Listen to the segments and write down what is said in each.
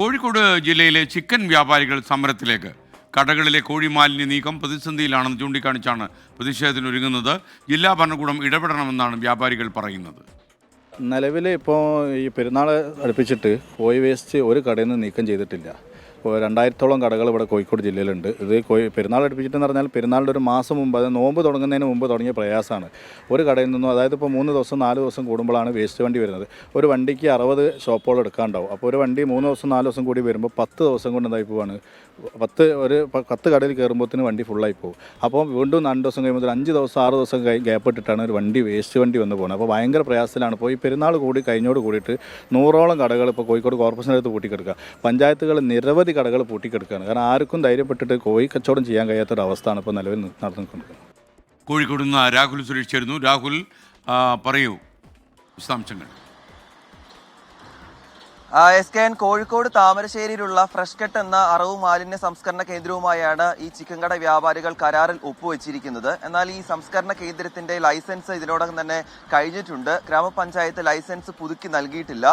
കോഴിക്കോട് ജില്ലയിലെ ചിക്കൻ വ്യാപാരികൾ സമരത്തിലേക്ക്. കടകളിലെ കോഴിമാലിന്യ നീക്കം പ്രതിസന്ധിയിലാണെന്ന് ചൂണ്ടിക്കാണിച്ചാണ് പ്രതിഷേധത്തിനൊരുങ്ങുന്നത്. ജില്ലാ ഭരണകൂടം ഇടപെടണമെന്നാണ് വ്യാപാരികൾ പറയുന്നത്. നിലവിൽ ഇപ്പോൾ ഈ പെരുന്നാൾ അടുപ്പിച്ചിട്ട് കോഴി വേസ്റ്റ് ഒരു കടയിൽ നിന്ന് നീക്കം ചെയ്തിട്ടില്ല. ഇപ്പോൾ 2000-ഓളം കടകൾ ഇവിടെ കോഴിക്കോട് ജില്ലയിലുണ്ട്. ഇത് പെരുന്നാൾ അടുപ്പിച്ചിട്ടെന്ന് പറഞ്ഞാൽ പെരുന്നാളിൻ്റെ ഒരു മാസം മുമ്പ്, അതായത് നോമ്പ് തുടങ്ങുന്നതിന് മുമ്പ് തുടങ്ങിയ പ്രയാസമാണ്. ഒരു കടയിൽ നിന്നും, അതായത് ഇപ്പോൾ 3 ദിവസം 4 ദിവസം കൂടുമ്പോഴാണ് വേസ്റ്റ് വണ്ടി വരുന്നത്. ഒരു വണ്ടിക്ക് 60 ഷോപ്പുകൾ എടുക്കാനുണ്ടാവും. അപ്പോൾ ഒരു വണ്ടി 3 ദിവസം 4 ദിവസം കൂടി വരുമ്പോൾ 10 ദിവസം കൊണ്ട് എന്തായി പോവാണ്, 10 കടയിൽ കയറുമ്പോഴത്തേന് വണ്ടി ഫുള്ളായി പോകും. അപ്പോൾ വീണ്ടും 2 ദിവസം കഴിയുമ്പോൾ 5 ദിവസം 6 ദിവസം ഗ്യാപ്പ് ഇട്ടിട്ടാണ് ഒരു വണ്ടി വേസ്റ്റ് വണ്ടി വന്ന് പോകുന്നത്. അപ്പോൾ ഭയങ്കര പ്രയാസത്തിലാണ്. ഇപ്പോൾ ഈ പെരുന്നാൾ കൂടി കഴിഞ്ഞോട് കൂടിയിട്ട് 100ഓളം കടകൾ ഇപ്പോൾ കോഴിക്കോട് കോർപ്പറേഷനടുത്ത് പൂട്ടിക്കെടുക്കുക. പഞ്ചായത്തുകൾ നിരവധി കടകൾ പൂട്ടിക്കെടുക്കുകയാണ്. കാരണം ആർക്കും ധൈര്യപ്പെട്ടിട്ട് കോഴി കച്ചവടം ചെയ്യാൻ കഴിയാത്തൊരവസ്ഥയാണ് ഇപ്പോൾ നിലവിൽ നടന്നുകൊണ്ടിരിക്കുന്നത്. കോഴിക്കോട് നിന്ന് രാഹുൽ സുരേഷ് ചേരുന്നു. രാഹുൽ, പറയൂ വിശദാംശങ്ങൾ. SKN കോഴിക്കോട് താമരശ്ശേരിയിലുള്ള ഫ്രഷ് കട്ട് എന്ന അറവ് മാലിന്യ സംസ്കരണ കേന്ദ്രവുമായാണ് ഈ ചിക്കൻ കട വ്യാപാരികൾ കരാറിൽ ഒപ്പുവെച്ചിരിക്കുന്നത്. എന്നാൽ ഈ സംസ്കരണ കേന്ദ്രത്തിന്റെ ലൈസൻസ് ഇതിനോടകം തന്നെ കഴിഞ്ഞിട്ടുണ്ട്. ഗ്രാമപഞ്ചായത്ത് ലൈസൻസ് പുതുക്കി നൽകിയിട്ടില്ല.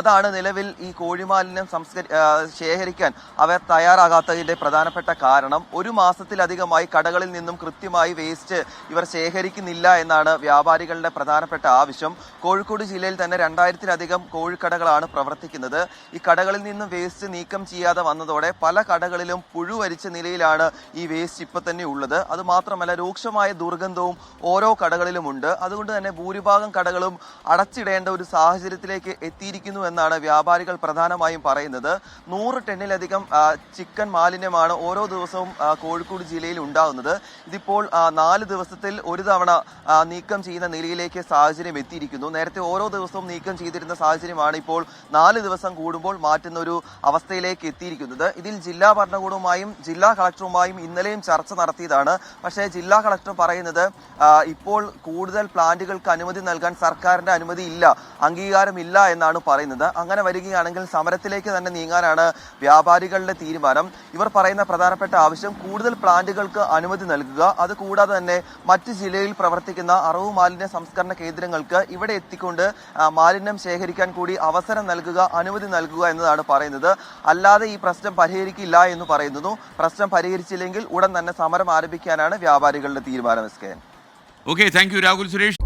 അതാണ് നിലവിൽ ഈ കോഴിമാലിന്യം ശേഖരിക്കാൻ അവർ തയ്യാറാകാത്തതിന്റെ പ്രധാനപ്പെട്ട കാരണം. ഒരു മാസത്തിലധികമായി കടകളിൽ നിന്നും കൃത്യമായി വേസ്റ്റ് ഇവർ ശേഖരിക്കുന്നില്ല എന്നാണ് വ്യാപാരികളുടെ പ്രധാനപ്പെട്ട ആവശ്യം. കോഴിക്കോട് ജില്ലയിൽ തന്നെ 2000-ലധികം കോഴിക്കടകളാണ് പ്രവർത്തിക്കുന്നത്. ഈ കടകളിൽ നിന്നും വേസ്റ്റ് നീക്കം ചെയ്യാതെ വന്നതോടെ പല കടകളിലും പുഴുവരിച്ച നിലയിലാണ് ഈ വേസ്റ്റ് ഇപ്പൊ തന്നെ ഉള്ളത്. അത് മാത്രമല്ല, രൂക്ഷമായ ദുർഗന്ധവും ഓരോ കടകളിലും ഉണ്ട്. അതുകൊണ്ട് തന്നെ ഭൂരിഭാഗം കടകളും അടച്ചിടേണ്ട ഒരു സാഹചര്യത്തിലേക്ക് എത്തിയിരിക്കുന്നു എന്നാണ് വ്യാപാരികൾ പ്രധാനമായും പറയുന്നത്. 100 ടണ്ണിലധികം ചിക്കൻ മാലിന്യമാണ് ഓരോ ദിവസവും കോഴിക്കോട് ജില്ലയിൽ ഉണ്ടാകുന്നത്. ഇതിപ്പോൾ 4 ദിവസത്തിൽ ഒരു തവണ നീക്കം ചെയ്യുന്ന നിലയിലേക്ക് സാഹചര്യം എത്തിയിരിക്കുന്നു. നേരത്തെ ഓരോ ദിവസവും നീക്കം ചെയ്തിരുന്ന സാഹചര്യമാണ് ഇപ്പോൾ 4 ദിവസം കൂടുമ്പോൾ മാറ്റുന്ന ഒരു അവസ്ഥയിലേക്ക് എത്തിയിരിക്കുന്നത്. ഇതിൽ ജില്ലാ ഭരണകൂടവുമായും ജില്ലാ കളക്ടറുമായും ഇന്നലെയും ചർച്ച നടത്തിയതാണ്. പക്ഷേ ജില്ലാ കളക്ടർ പറയുന്നത് ഇപ്പോൾ കൂടുതൽ പ്ലാന്റുകൾക്ക് അനുമതി നൽകാൻ സർക്കാരിന്റെ അനുമതി ഇല്ല, അംഗീകാരമില്ല എന്നാണ് പറയുന്നത്. അങ്ങനെ വരികയാണെങ്കിൽ സമരത്തിലേക്ക് തന്നെ നീങ്ങാനാണ് വ്യാപാരികളുടെ തീരുമാനം. ഇവർ പറയുന്ന പ്രധാനപ്പെട്ട ആവശ്യം കൂടുതൽ പ്ലാന്റുകൾക്ക് അനുമതി നൽകുക, അതുകൂടാതെ തന്നെ മറ്റ് ജില്ലയിൽ പ്രവർത്തിക്കുന്ന അറവ് മാലിന്യ സംസ്കരണ കേന്ദ്രങ്ങൾക്ക് ഇവിടെ എത്തിക്കൊണ്ട് മാലിന്യം ശേഖരിക്കാൻ കൂടി അവസരം നൽകുക, അനുമതി നൽകുക എന്നതാണ് പറയുന്നത്. അല്ലാതെ ഈ പ്രശ്നം പരിഹരിക്കില്ല എന്ന് പറയുന്നു. പ്രശ്നം പരിഹരിച്ചില്ലെങ്കിൽ ഉടൻ തന്നെ സമരം ആരംഭിക്കാനാണ് വ്യാപാരികളുടെ തീരുമാനം. Okay, thank you Rahul Suresh.